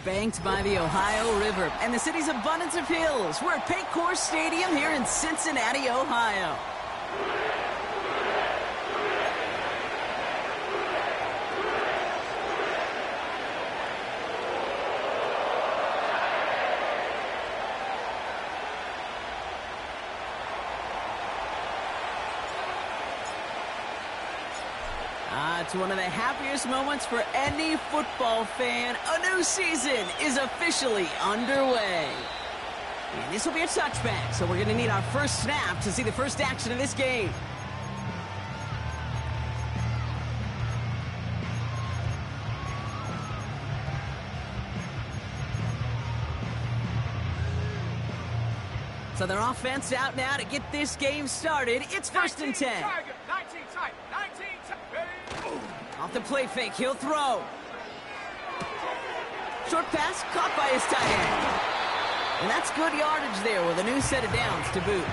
Banked by the Ohio River and the city's abundance of hills. We're at Paycor Stadium here in Cincinnati, Ohio. It's one of the happiest moments for any football fan. A new season is officially underway. And this will be a touchback, so we're going to need our first snap to see the first action of this game. So their offense out now to get this game started. It's 1st and 10. 19 tight, 19 tight. Off the play fake, he'll throw. Short pass caught by his tight end. And that's good yardage there with a new set of downs to boot.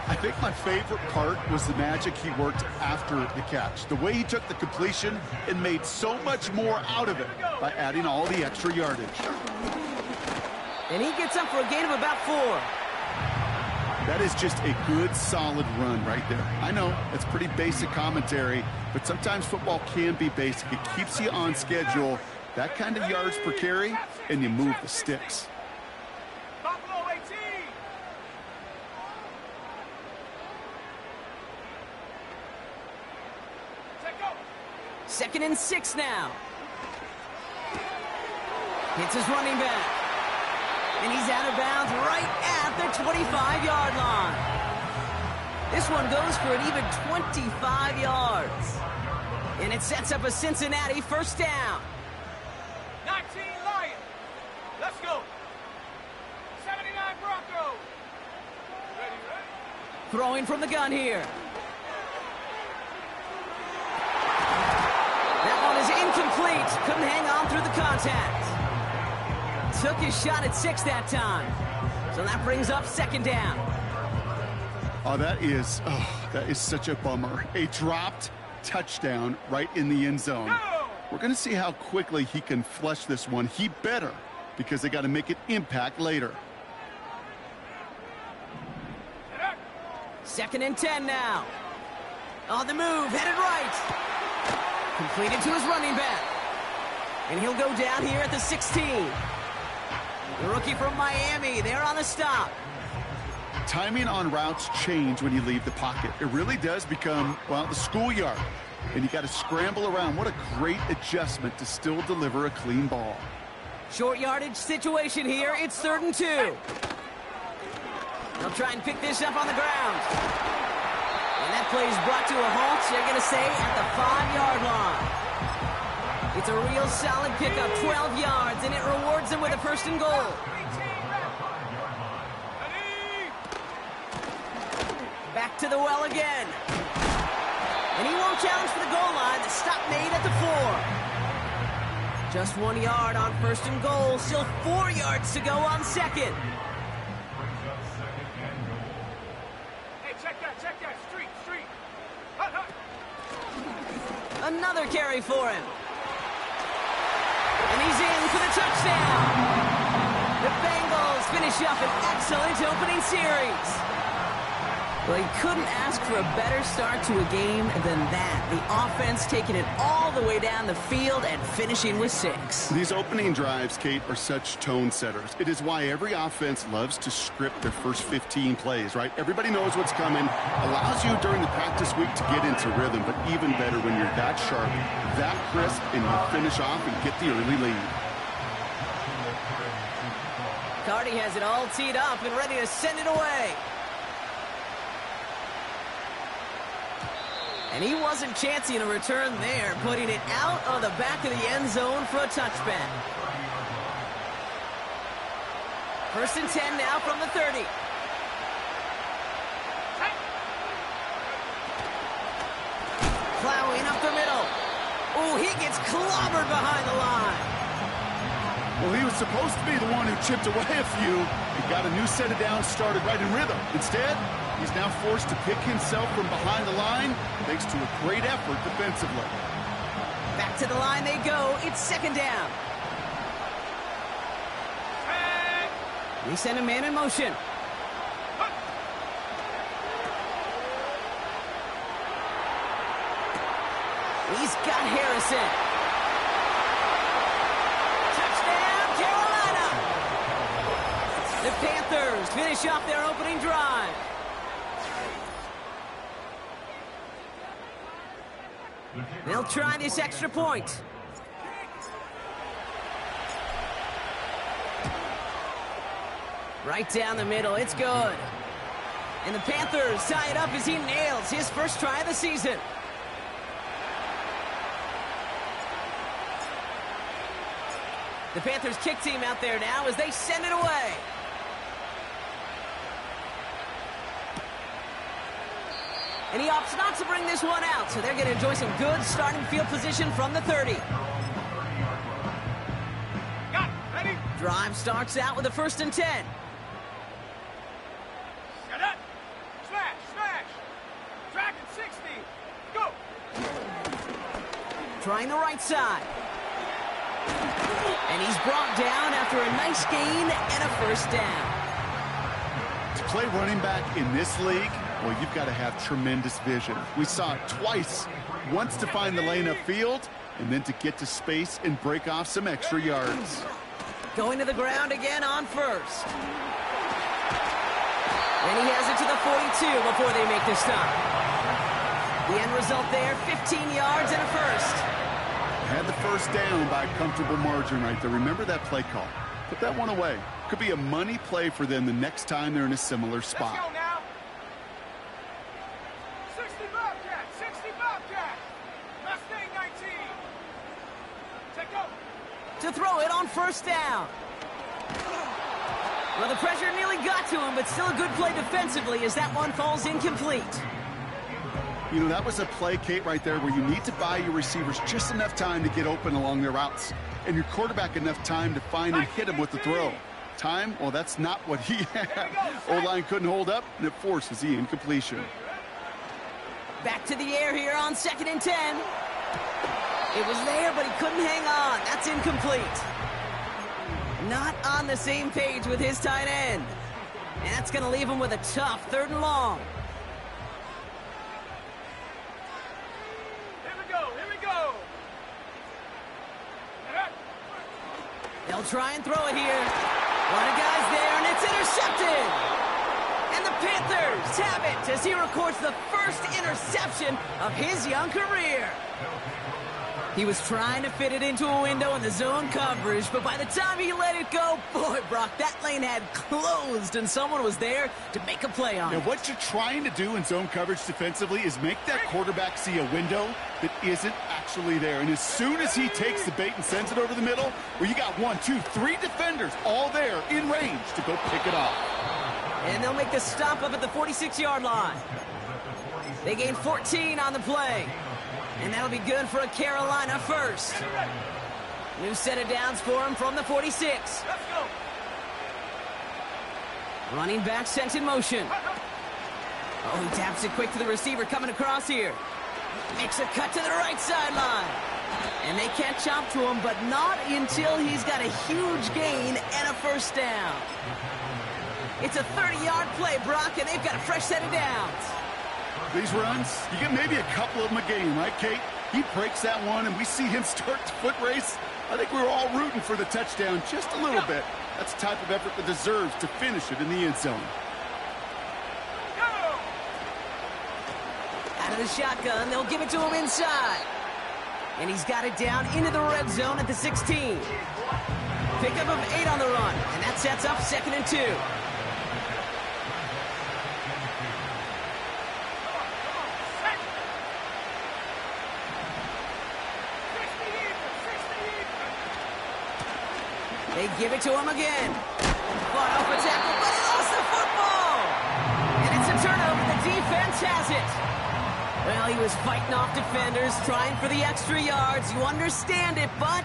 I think my favorite part was the magic he worked after the catch. The way he took the completion and made so much more out of it by adding all the extra yardage. And he gets up for a gain of about 4. That is just a good, solid run right there. I know, it's pretty basic commentary, but sometimes football can be basic. It keeps you on schedule, that kind of yards per carry, and you move the sticks. Buffalo 18. 2nd and 6 now. Hits his running back. And he's out of bounds right at the 25-yard line. This one goes for an even 25 yards. And it sets up a Cincinnati first down. 19 Lions. Let's go. 79 Broncos. Ready. Throwing from the gun here. That one is incomplete. Couldn't hang on through the contact. Took his shot at 6 that time. So that brings up 2nd down. Oh, that is such a bummer. A dropped touchdown right in the end zone. We're going to see how quickly he can flush this one. He better, because they got to make an impact later. 2nd and 10 now. On the move, headed right. Completed to his running back. And he'll go down here at the 16. The rookie from Miami, they're on the stop. Timing on routes change when you leave the pocket. It really does become, well, the schoolyard. And you got to scramble around. What a great adjustment to still deliver a clean ball. Short yardage situation here. It's 3rd and 2. They'll try and pick this up on the ground. And that play is brought to a halt, they're going to say, at the 5-yard line. It's a real solid pickup, 12 yards, and it rewards them with a 1st and goal. Back to the well again. And he won't challenge for the goal line. The stop made at the 4. Just 1 yard on 1st and goal. Still 4 yards to go on 2nd. Hey, check that. Street. Hut. Another carry for him. And he's in for the touchdown. The Bengals finish up an excellent opening series. Well, he couldn't ask for a better start to a game than that. The offense taking it all the way down the field and finishing with 6. These opening drives, Kate, are such tone setters. It is why every offense loves to script their first 15 plays, right? Everybody knows what's coming. Allows you during the practice week to get into rhythm, but even better when you're that sharp, that crisp, and you finish off and get the early lead. Cardi has it all teed up and ready to send it away. And he wasn't chancing a return there, putting it out of the back of the end zone for a touchback. 1st and 10 now from the 30. Plowing up the middle. Oh, he gets clobbered behind the line. Well, he was supposed to be the one who chipped away a few and got a new set of downs started right in rhythm. Instead, he's now forced to pick himself from behind the line thanks to a great effort defensively. Back to the line they go. It's 2nd down. They send a man in motion. He's got Harrison. Touchdown, Carolina! The Panthers finish off their opening drive. They'll try this extra point. Right down the middle, it's good. And the Panthers tie it up as he nails his first try of the season. The Panthers kick team out there now as they send it away. And he opts not to bring this one out, so they're going to enjoy some good starting field position from the 30. Got it. Ready? Drive starts out with a 1st and 10. Set up. Smash, smash. Dragon 60. Go. Trying the right side. And he's brought down after a nice gain and a 1st down. To play running back in this league, well, you've got to have tremendous vision. We saw it twice. Once to find the lane upfield, and then to get to space and break off some extra yards. Going to the ground again on 1st. And he has it to the 42 before they make the stop. The end result there, 15 yards and a 1st. Had the 1st down by a comfortable margin right there. Remember that play call. Put that one away. Could be a money play for them the next time they're in a similar spot. Let's go now. 60 Bobcat, 60 Bobcat. Mustang 19. Take go. To throw it on 1st down. Well, the pressure nearly got to him, but still a good play defensively as that one falls incomplete. You know, that was a play, Kate, right there where you need to buy your receivers just enough time to get open along their routes. And your quarterback enough time to find and hit him with the throw. Time, well, that's not what he had. O-line couldn't hold up, and it forces the incompletion. Back to the air here on 2nd and 10. It was there, but he couldn't hang on. That's incomplete. Not on the same page with his tight end. And that's going to leave him with a tough 3rd and long. They'll try and throw it here. A lot of guys there, and it's intercepted. And the Panthers have it as he records the 1st interception of his young career. He was trying to fit it into a window in the zone coverage, but by the time he let it go, boy, Brock, that lane had closed, and someone was there to make a play on it. Now, what you're trying to do in zone coverage defensively is make that quarterback see a window that isn't actually there. And as soon as he takes the bait and sends it over the middle, where you got 1, 2, 3 defenders all there in range to go pick it off. And they'll make the stop up at the 46-yard line. They gain 14 on the play. And that'll be good for a Carolina 1st. New set of downs for him from the 46. Let's go. Running back sent in motion. Oh, he taps it quick to the receiver coming across here. Makes a cut to the right sideline. And they catch up to him, but not until he's got a huge gain and a 1st down. It's a 30-yard play, Brock, and they've got a fresh set of downs. These runs, you get maybe a couple of them a game, right, Kate? He breaks that one, and we see him start the foot race. I think we were all rooting for the touchdown just a little bit. That's the type of effort that deserves to finish it in the end zone. Go! Out of the shotgun, they'll give it to him inside. And he's got it down into the red zone at the 16. Pickup of 8 on the run, and that sets up 2nd and 2. They give it to him again. Fought off a tackle, but he lost the football. And it's a turnover. The defense has it. Well, he was fighting off defenders, trying for the extra yards. You understand it, but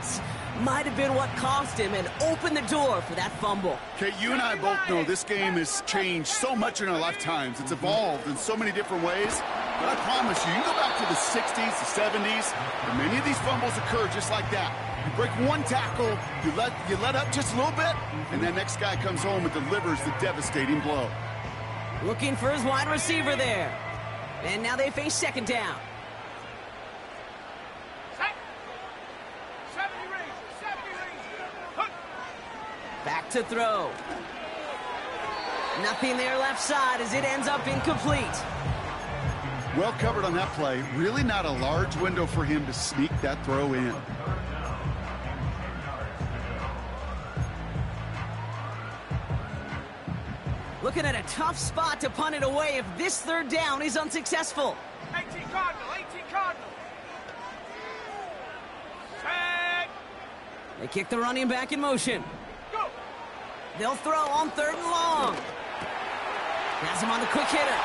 might have been what cost him and opened the door for that fumble. Okay, you and I both know this game has changed so much in our lifetimes. It's evolved in so many different ways. But I promise you, you go back to the 60s, the 70s, and many of these fumbles occur just like that. You break one tackle, you let up just a little bit, and that next guy comes home and delivers the devastating blow. Looking for his wide receiver there. And now they face second down. Set. 70 Rangers, 70 Rangers. Hook. Back to throw. Nothing there left side as it ends up incomplete. Well covered on that play. Really not a large window for him to sneak that throw in. Looking at a tough spot to punt it away if this third down is unsuccessful. 18 Cardinal, 18 Cardinal. Set. They kick the running back in motion. Go. They'll throw on third and long. Has him on the quick hitter.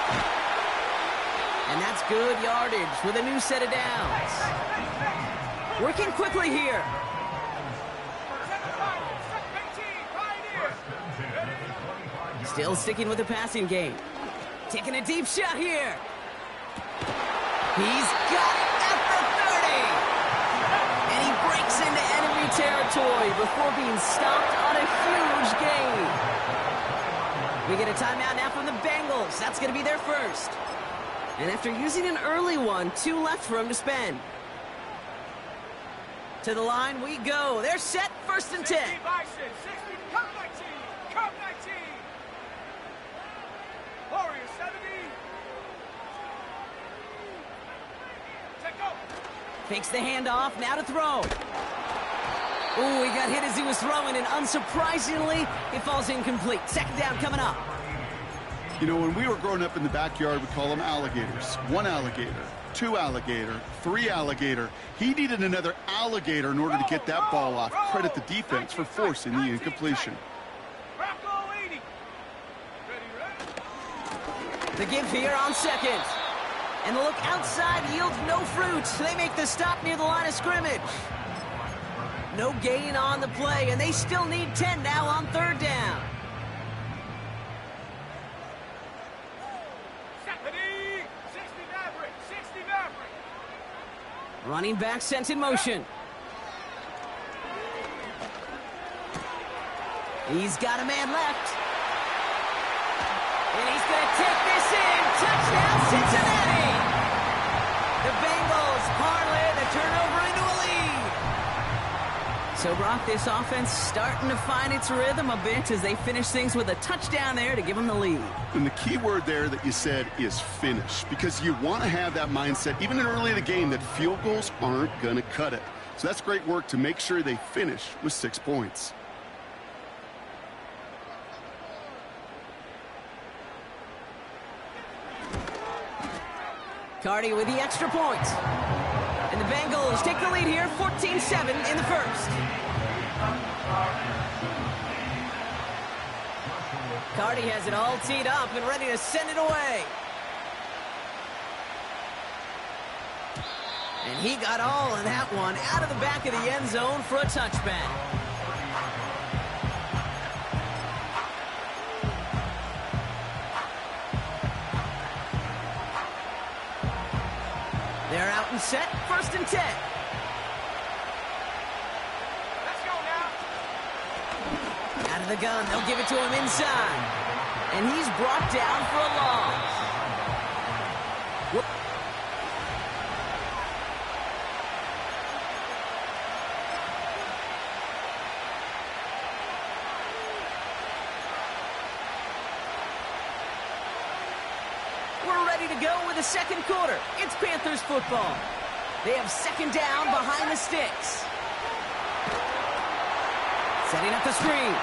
And that's good yardage with a new set of downs. Working quickly here. Still sticking with the passing game. Taking a deep shot here. He's got it at the 30. And he breaks into enemy territory before being stopped on a huge gain. We get a timeout now from the Bengals. That's going to be their first. And after using an early one, 2 left for him to spend. To the line we go. They're set, first and 10. 60 Bison, 60, come 19, come 19. Warriors, 70. Take go. Fakes the handoff, now to throw. Ooh, he got hit as he was throwing, and unsurprisingly, it falls incomplete. Second down coming up. You know, when we were growing up in the backyard, we call them alligators. 1 alligator, 2 alligator, 3 alligator. He needed another alligator in order to get that ball off. Credit the defense for forcing the incompletion. Rocco 80. Ready. The give here on second. And the look outside yields no fruit. They make the stop near the line of scrimmage. No gain on the play, and they still need 10 now on third down. 60 Maverick, 60 Maverick. Running back sent in motion. He's got a man left. And he's going to take this in. Touchdown, Cincinnati! The Bengals parlay the turnover into a lead. So, Brock, this offense starting to find its rhythm a bit as they finish things with a touchdown there to give them the lead. And the key word there that you said is finish, because you want to have that mindset, even in early in the game, that field goals aren't going to cut it. So that's great work to make sure they finish with 6 points. Cardi with the extra point. And the Bengals take the lead here, 14-7 in the first. Cardi has it all teed up and ready to send it away. And he got all of that one out of the back of the end zone for a touchback. They're out and set, first and 10. Let's go now. Out of the gun, they'll give it to him inside. And he's brought down for a loss. We're ready to go with the second quarter. It's Panthers football. They have second down behind the sticks. Setting up the screen.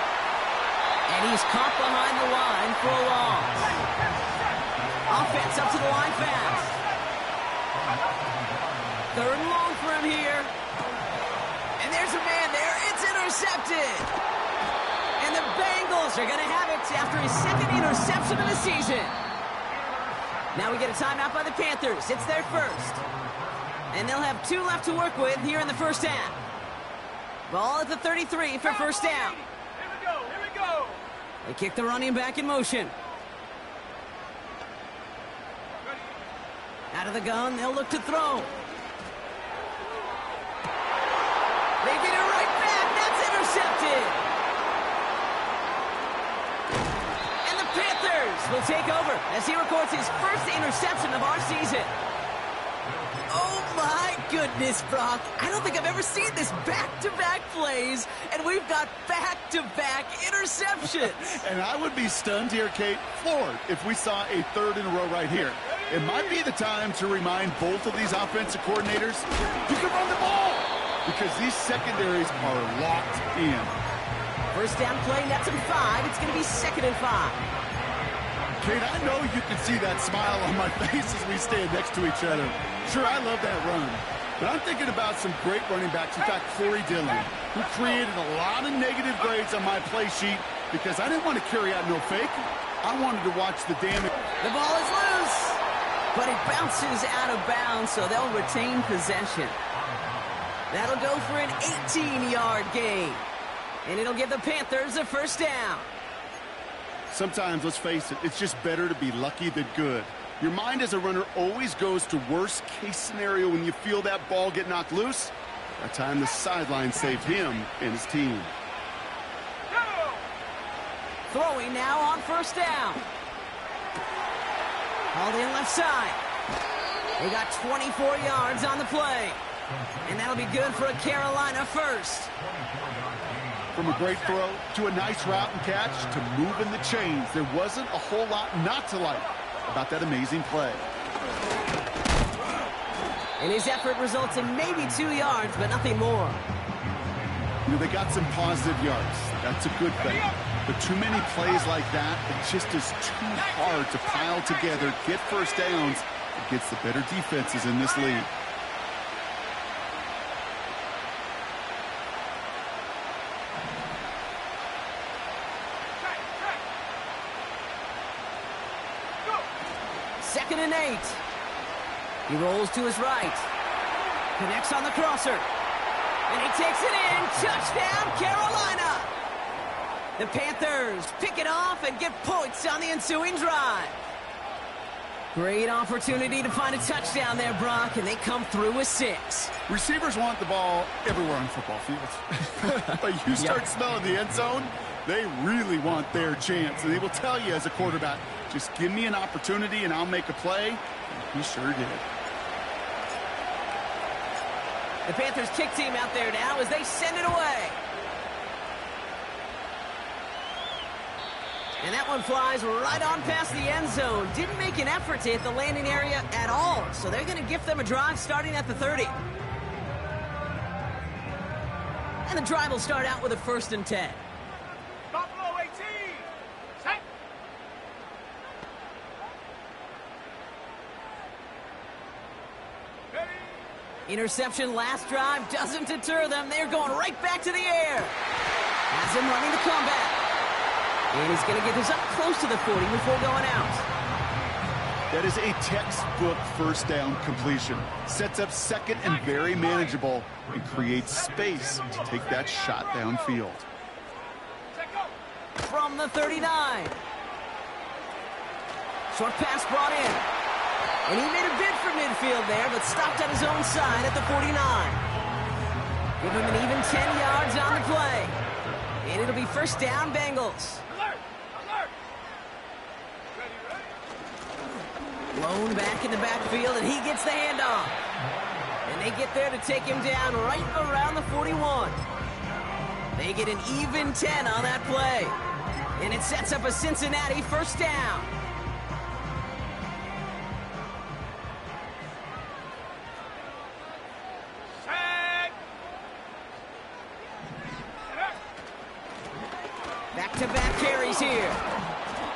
And he's caught behind the line for a loss. Offense up to the line fast. Third and long for him here. And there's a man there. It's intercepted. And the Bengals are going to have it after his second interception of the season. Now we get a timeout by the Panthers. It's their first. And they'll have 2 left to work with here in the first half. Ball at the 33 for first down. Here we go, here we go. They kick the running back in motion. Ready. Out of the gun, they'll look to throw. They get it intercepted. And the Panthers will take over as he records his first interception of our season. Oh my goodness, Brock. I don't think I've ever seen this back-to-back plays, and we've got back-to-back interceptions. And I would be stunned here, Kate, floored, if we saw a third in a row right here. It might be the time to remind both of these offensive coordinators, you can run the ball, because these secondaries are locked in. First down play, nets him 5. It's going to be 2nd and 5. Kate, I know you can see that smile on my face as we stand next to each other. Sure, I love that run. But I'm thinking about some great running backs. In fact, Corey Dillon, who created a lot of negative grades on my play sheet because I didn't want to carry out no fake. I wanted to watch the damage. The ball is loose, but it bounces out of bounds, so they'll retain possession. That'll go for an 18-yard gain, and it'll give the Panthers a first down. Sometimes, let's face it, it's just better to be lucky than good. Your mind as a runner always goes to worst-case scenario when you feel that ball get knocked loose. That time the sideline saved him and his team. Throwing now on first down. Hauled in left side. They got 24 yards on the play. And that'll be good for a Carolina first. From a great throw to a nice route and catch to moving the chains, there wasn't a whole lot not to like about that amazing play. And his effort results in maybe 2 yards, but nothing more. You know, they got some positive yards. That's a good thing. But too many plays like that, it just is too hard to pile together, get first downs against the better defenses in this league. Second and 8. He rolls to his right. Connects on the crosser. And he takes it in. Touchdown, Carolina. The Panthers pick it off and get points on the ensuing drive. Great opportunity to find a touchdown there, Brock, and they come through with 6. Receivers want the ball everywhere on football fields. But you start smelling the end zone, they really want their chance. And they will tell you as a quarterback, just give me an opportunity and I'll make a play. And he sure did. The Panthers kick team out there now as they send it away. And that one flies right on past the end zone. Didn't make an effort to hit the landing area at all. So they're going to gift them a drive starting at the 30. And the drive will start out with a 1st and 10. Buffalo 18. Set. Ready. Interception last drive doesn't deter them. They're going right back to the air. Has him running the comeback. And he's going to get this up close to the 40 before going out. That is a textbook first down completion. Sets up second and very manageable and creates space to take that shot downfield. From the 39. Short pass brought in. And he made a bid for midfield there, but stopped on his own side at the 49. Give him an even 10 yards on the play. And it'll be first down, Bengals. Alert. Alert. Ready, ready. Blown back in the backfield, and he gets the handoff. And they get there to take him down right around the 41. They get an even 10 on that play. And it sets up a Cincinnati first down. Set. Back-to-back carries here.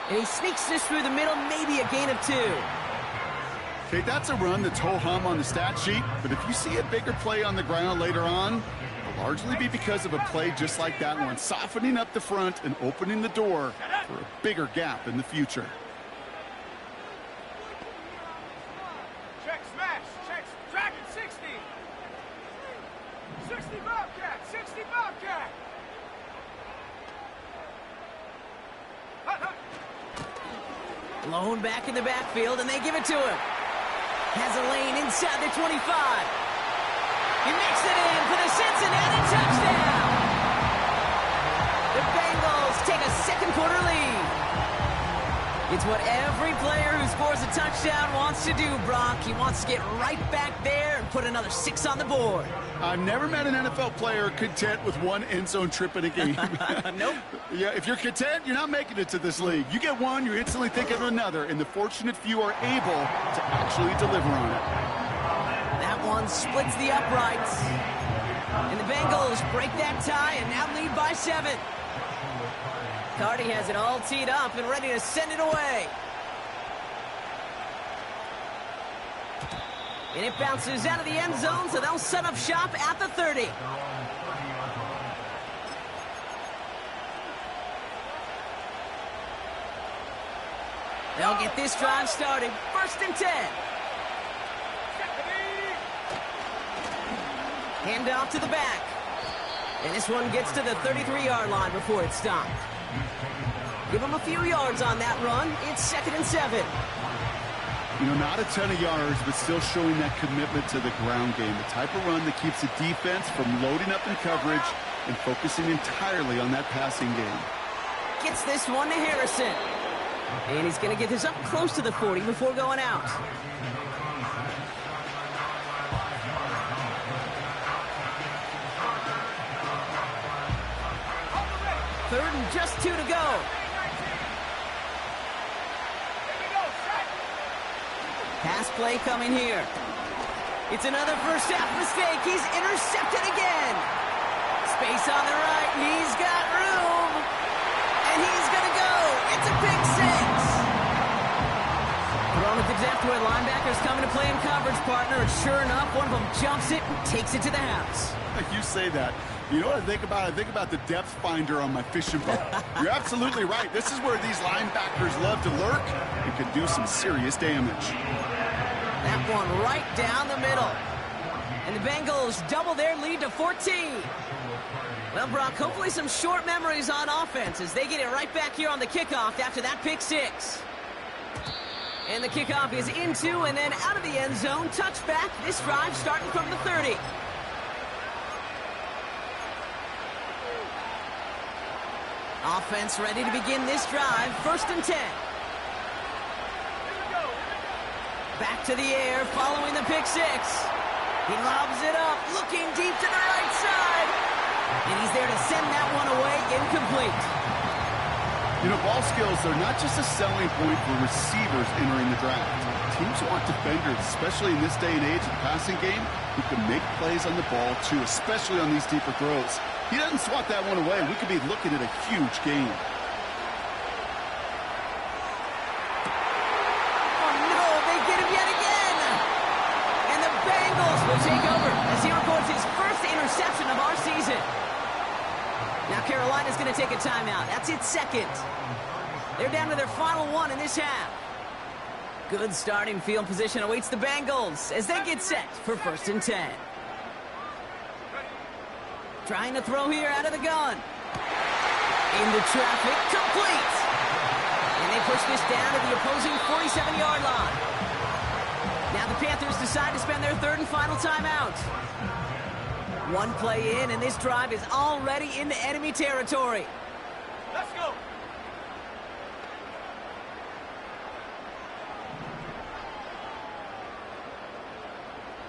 And he sneaks this through the middle, maybe a gain of 2. Okay, that's a run that's ho-hum on the stat sheet, but if you see a bigger play on the ground later on, it'll largely be because of a play just like that one, softening up the front and opening the door for a bigger gap in the future. Check smash. Check dragon 60. 60 Bobcat. 60 Bobcat. Hut, hut. Blown back in the backfield, and they give it to him. Has a lane inside the 25. He makes it in for the Cincinnati touchdown. The Bengals take a second quarter lead. It's what every player who scores a touchdown wants to do, Brock. He wants to get right back there and put another 6 on the board. I've never met an NFL player content with one end zone trip in a game. Nope. Yeah, if you're content, you're not making it to this league. You get one, you're instantly thinking of another, and the fortunate few are able to actually deliver on it. That one splits the uprights. And the Bengals break that tie and now lead by 7. Cardi has it all teed up and ready to send it away. And it bounces out of the end zone, so they'll set up shop at the 30. They'll get this drive started. 1st and 10. Hand off to the back. And this one gets to the 33-yard line before it's stopped. Give them a few yards on that run. It's 2nd and 7. You know, not a ton of yards, but still showing that commitment to the ground game. The type of run that keeps the defense from loading up in coverage and focusing entirely on that passing game. Gets this one to Harrison. And he's going to get this up close to the 40 before going out. Third and just 2 to go. Pass play coming here. It's another first half mistake. He's intercepted again. Space on the right. He's got room. And he's going to go. It's a pick 6. Thrown at the depth where linebackers coming to play in coverage, partner. And sure enough, one of them jumps it and takes it to the house. You say that. You know what I think about? I think about the depth finder on my fishing boat. You're absolutely right. This is where these linebackers love to lurk and can do some serious damage. That one right down the middle. And the Bengals double their lead to 14. Well, Brock, hopefully some short memories on offense as they get it right back here on the kickoff after that pick 6. And the kickoff is into and then out of the end zone. Touchback. This drive starting from the 30. Offense ready to begin this drive. 1st and 10. Back to the air, following the pick 6. He lobs it up, looking deep to the right side. And he's there to send that one away, incomplete. You know, ball skills are not just a selling point for receivers entering the draft. Teams want defenders, especially in this day and age of the passing game, who can make plays on the ball, too, especially on these deeper throws. He doesn't swat that one away. We could be looking at a huge game. Oh, no, they get him yet again. And the Bengals will take over as he records his first interception of our season. Now Carolina's going to take a timeout. That's its 2nd. They're down to their final 1 in this half. Good starting field position awaits the Bengals as they get set for 1st and 10. Trying to throw here out of the gun. Into traffic, complete. And they push this down to the opposing 47-yard line. Now the Panthers decide to spend their 3rd and final timeout. One play in, and this drive is already into enemy territory. Let's go.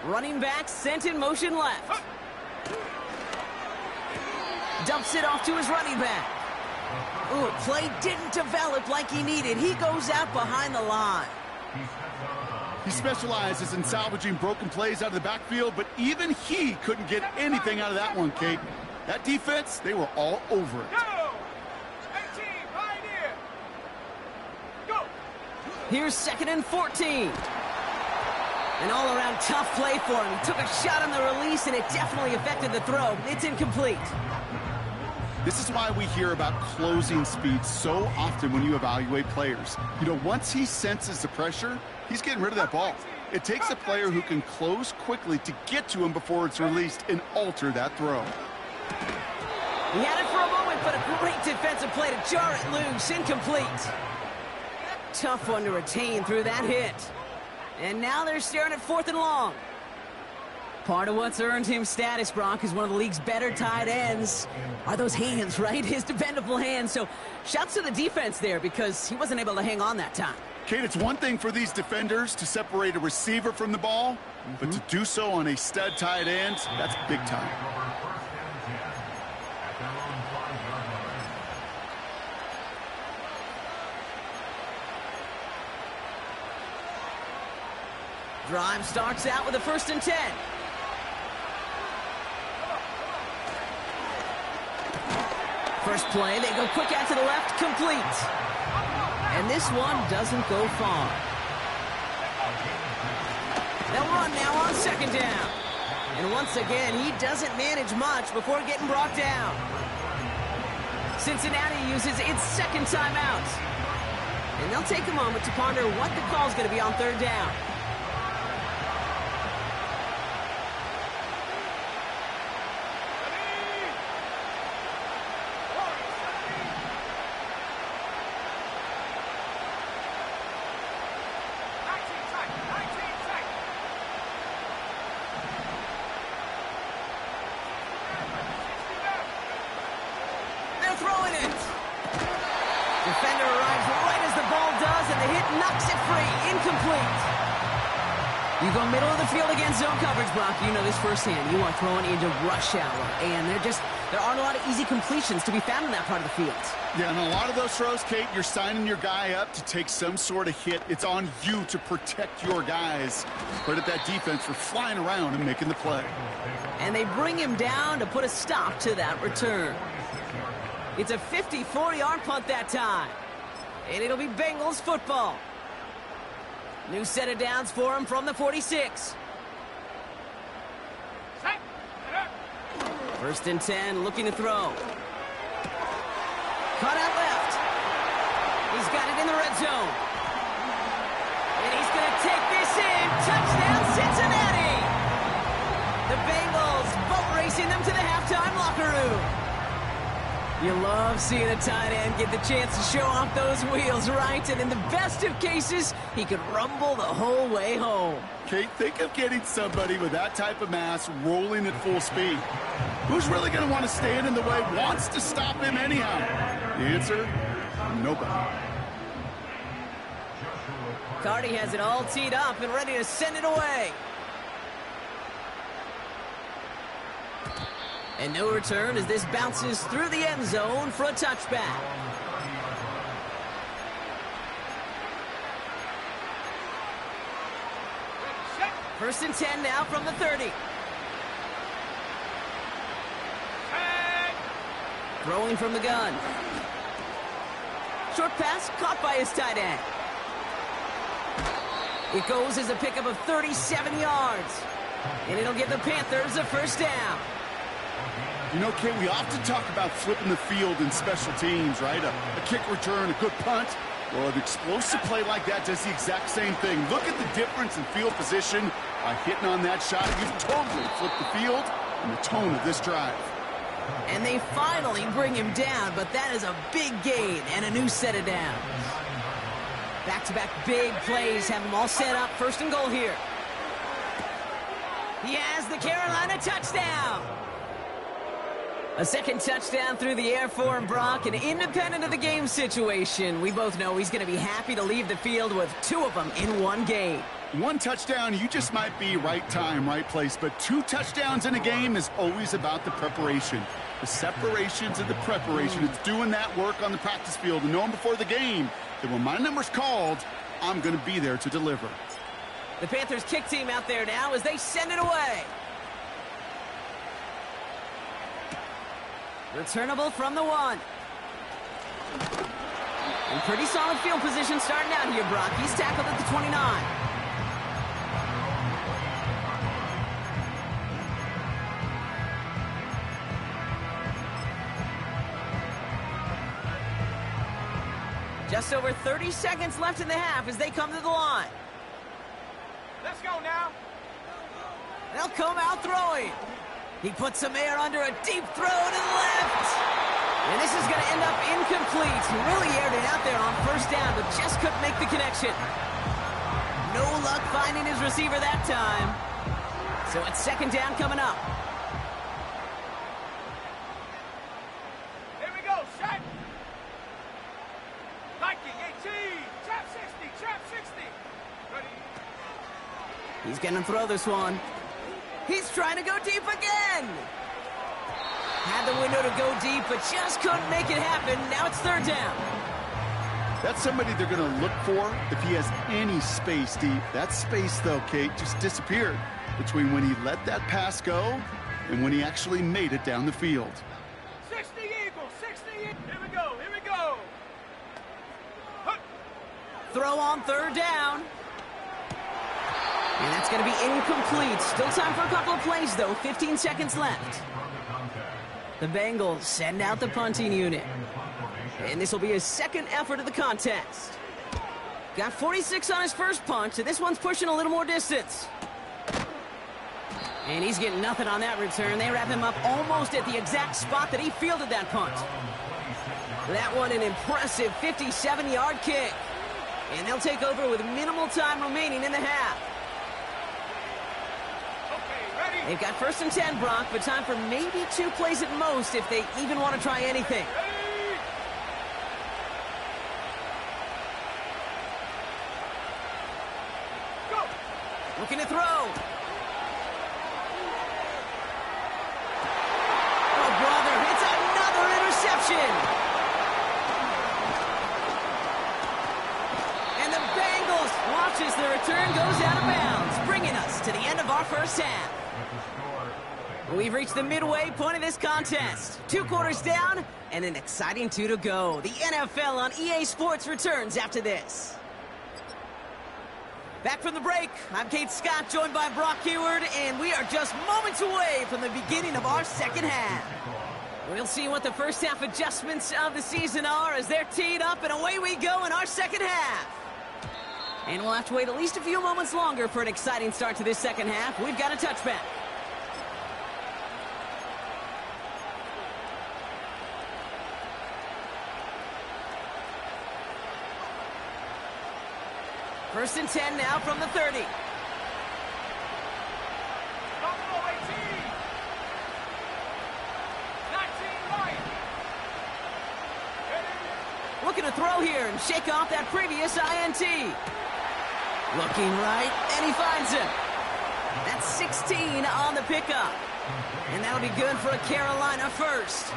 Running back sent in motion left. Dumps it off to his running back. Ooh, play didn't develop like he needed. He goes out behind the line. He specializes in salvaging broken plays out of the backfield, but even he couldn't get anything out of that one, Kate. That defense, they were all over it. Go. 18, right here. Go. Here's 2nd and 14. An all-around tough play for him. He took a shot on the release, and it definitely affected the throw. It's incomplete. This is why we hear about closing speed so often when you evaluate players. You know, once he senses the pressure, he's getting rid of that ball. It takes a player who can close quickly to get to him before it's released and alter that throw. He had it for a moment, but a great defensive play to jar it loose. Incomplete. Tough one to retain through that hit. And now they're staring at 4th and long. Part of what's earned him status, Brock, is one of the league's better tight ends are those hands, right? His dependable hands. So shouts to the defense there because he wasn't able to hang on that time. Kate, it's one thing for these defenders to separate a receiver from the ball, but to do so on a stud tight end, that's big time. Drive starts out with a 1st and 10. First play, they go quick out to the left, complete. And this one doesn't go far. They'll run now on 2nd down. And once again, he doesn't manage much before getting brought down. Cincinnati uses its 2nd timeout. And they'll take a moment to ponder what the call's going to be on 3rd down. Throwing it. Defender arrives right as the ball does, and the hit knocks it free. Incomplete. You go middle of the field against zone coverage, Brock. You know this firsthand. You are throwing into rush hour, and there aren't a lot of easy completions to be found in that part of the field. Yeah, and a lot of those throws, Kate, you're signing your guy up to take some sort of hit. It's on you to protect your guys. Credit that defense for flying around and making the play. And they bring him down to put a stop to that return. It's a 54-yard punt that time. And it'll be Bengals football. New set of downs for him from the 46. 1st and 10, looking to throw. Cut out left. He's got it in the red zone. And he's going to take this in. Touchdown, Cincinnati! The Bengals boat racing them to the halftime locker room. You love seeing a tight end get the chance to show off those wheels, right? And in the best of cases, he could rumble the whole way home. Kate, think of getting somebody with that type of mass rolling at full speed. Who's really going to want to stand in the way, wants to stop him anyhow? The answer, nobody. Cardi has it all teed up and ready to send it away. And no return as this bounces through the end zone for a touchback. First and 10 now from the 30. Throwing from the gun. Short pass caught by his tight end. It goes as a pickup of 37 yards. And it'll give the Panthers a 1st down. You know, Kate, we often talk about flipping the field in special teams, right? A kick return, a good punt. Well, an explosive play like that does the exact same thing. Look at the difference in field position by hitting on that shot. You've totally flipped the field and the tone of this drive. And they finally bring him down, but that is a big gain and a new set of downs. Back-to-back big plays have them all set up. 1st and goal here. He has the Carolina touchdown. A 2nd touchdown through the air for him, Brock, and independent of the game situation, we both know he's going to be happy to leave the field with 2 of them in one game. 1 touchdown, you just might be right time, right place, but 2 touchdowns in a game is always about the preparation. The separations and the preparation. It's doing that work on the practice field and knowing before the game that when my number's called, I'm going to be there to deliver. The Panthers kick team out there now as they send it away. Returnable from the 1. In pretty solid field position starting out here, Brock. He's tackled at the 29. Just over 30 seconds left in the half as they come to the line. Let's go now. They'll come out throwing. He puts some air under a deep throw to the left. And this is going to end up incomplete. He really aired it out there on 1st down, but just couldn't make the connection. No luck finding his receiver that time. So it's second down coming up. Here we go, shot. Liking 18. Trap 60. Trap 60. Ready. He's going to throw this one. He's trying to go deep again. Had the window to go deep, but just couldn't make it happen. Now it's third down. That's somebody they're going to look for if he has any space deep. That space, though, Kate, just disappeared between when he let that pass go and when he actually made it down the field. 60 Eagles. 60 Eagles. Here we go. Here we go. Huh. Throw on third down. And that's going to be incomplete. Still time for a couple of plays, though. 15 seconds left. The Bengals send out the punting unit. And this will be his second effort of the contest. Got 46 on his first punt, so this one's pushing a little more distance. And he's getting nothing on that return. They wrap him up almost at the exact spot that he fielded that punt. That one an impressive 57-yard kick. And they'll take over with minimal time remaining in the half. They've got first and 10, Brock, but time for maybe 2 plays at most if they even want to try anything. Go. Looking to throw. Oh, brother, it's another interception. And the Bengals watch as the return goes out of bounds, bringing us to the end of our first half. We've reached the midway point of this contest. 2 quarters down and an exciting 2 to go. The NFL on EA Sports returns after this. Back from the break, I'm Kate Scott, joined by Brock Heward, and we are just moments away from the beginning of our second half. We'll see what the first half adjustments of the season are as they're teed up, and away we go in our second half. And we'll have to wait at least a few moments longer for an exciting start to this second half. We've got a touchback. First and 10 now from the 30. Buffalo 18. 19 right. Looking to throw here and shake off that previous INT. Looking right, and he finds him. That's 16 on the pickup. And that'll be good for a Carolina first.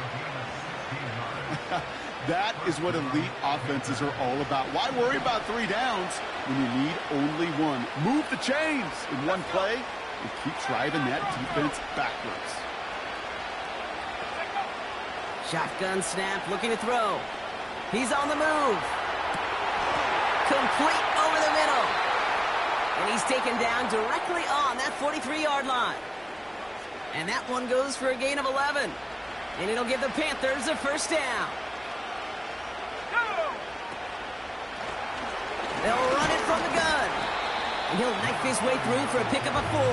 That is what elite offenses are all about. Why worry about 3 downs when you need only 1? Move the chains in one play and keep driving that defense backwards. Shotgun snap, looking to throw. He's on the move. Complete over the middle. And he's taken down directly on that 43-yard line. And that one goes for a gain of 11. And it'll give the Panthers a first down. They'll run it from the gun. And he'll knife his way through for a pickup of 4.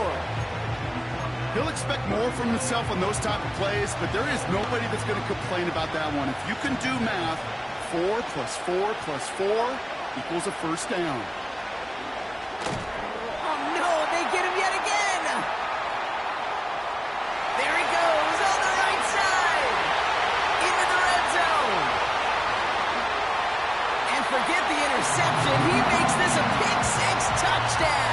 He'll expect more from himself on those type of plays, but there is nobody that's going to complain about that one. If you can do math, 4 plus 4 plus 4 equals a first down. Oh, no, they get him yet again. There he goes on the right side. Into the red zone. And forget the interception. He makes this a pick 6 touchdown.